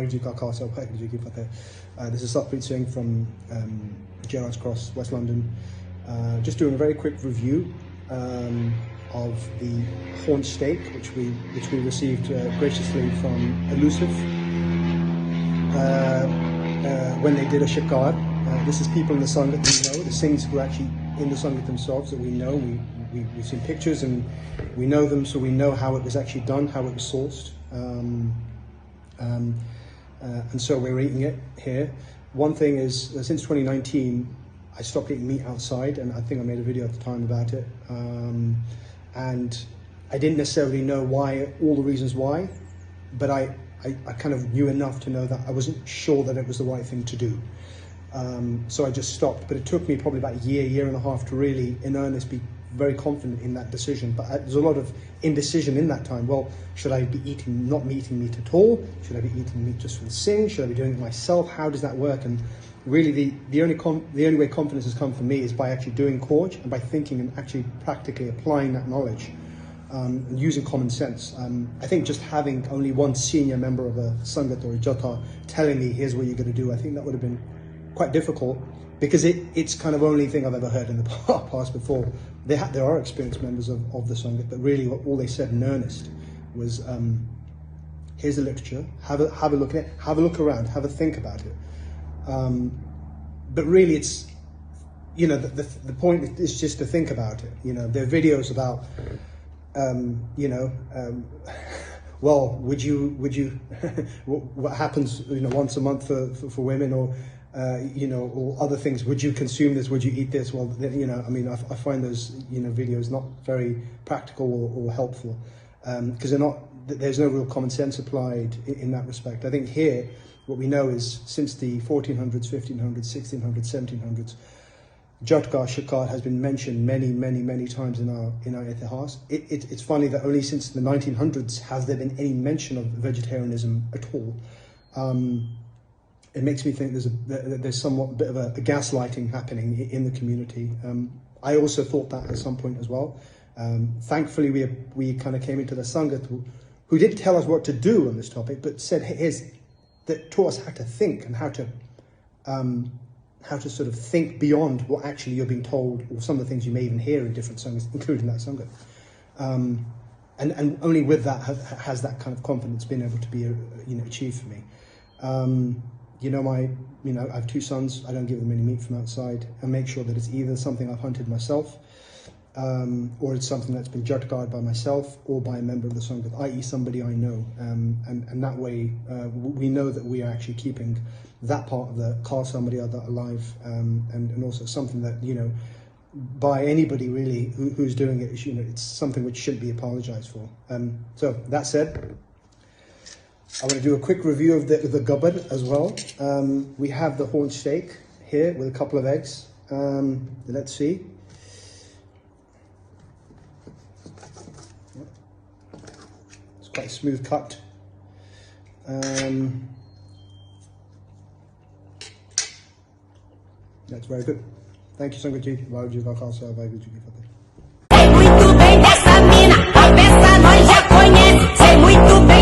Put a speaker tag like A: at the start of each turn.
A: Waheguru Ji Ka Khalsa, Waheguru Ji Ki Fateh. This is Satpreet Singh from Gerrards Cross, West London. Just doing a very quick review of the haunch steak, which we received graciously from Elusive when they did a shikaar. This is people in the sangat we know, the Singhs who are actually in the sangat themselves that we know. We've seen pictures and we know them, so we know how it was actually done, how it was sourced. And so we're eating it here. One thing is, since 2019, I stopped eating meat outside, and I think I made a video at the time about it. And I didn't necessarily know why, all the reasons why, but I kind of knew enough to know that I wasn't sure that it was the right thing to do. So I just stopped, but it took me probably about a year and a half to really, in earnest, be very confident in that decision. But there's a lot of indecision in that time. Well, should I be not eating meat at all? Should I be eating meat just for the Singh? Should I be doing it myself? How does that work? And really, the only way confidence has come for me is by actually doing haunch and by thinking and actually practically applying that knowledge and using common sense. I think just having only one senior member of a sangat or a jantha telling me, here's what you're going to do, I think that would have been quite difficult, because it's kind of only thing I've ever heard in the past before. There are experienced members of the sangat, but really all they said in earnest was, here's the literature, have a look at it, have a look around, have a think about it. But really it's, you know, the point is just to think about it. You know, there are videos about, well, would you what happens, you know, once a month for women, or you know, or other things. Would you consume this? Would you eat this? Well, you know, I mean, I find those, you know, videos not very practical or helpful, because there's no real common sense applied in that respect. I think here, what we know is, since the 1400s, 1500s, 1600s, 1700s, Jhatka, shikaar has been mentioned many times in our itihas. It's funny that only since the 1900s has there been any mention of vegetarianism at all. It makes me think there's somewhat a bit of a gaslighting happening in the community. I also thought that at some point as well. Thankfully, we kind of came into the sangat who didn't tell us what to do on this topic, but said, that taught us how to think and how to sort of think beyond what actually you're being told, or some of the things you may even hear in different sangats, including that sangat. And only with that has that kind of confidence been able to be, you know, achieved for me. You know, I have two sons. I don't give them any meat from outside. I make sure that it's either something I've hunted myself, or it's something that's been judged by myself or by a member of the sangat, i.e. somebody I know. And that way, we know that we are actually keeping that part of the Khalsa Maryada alive, and also something that, you know, by anybody really who's doing it, you know, it's something which shouldn't be apologized for. So that said, I want to do a quick review of the Gabbar as well. We have the haunch steak here with a couple of eggs. Let's see. It's quite a smooth cut. That's very good. Thank you, Sangat Ji. Bhaiyo Ji Ka Khalsa, Bhaiyo Ji Ki Fateh.
B: Sei muito bem dessa mina, a peça nós já conhece. Sei muito bem.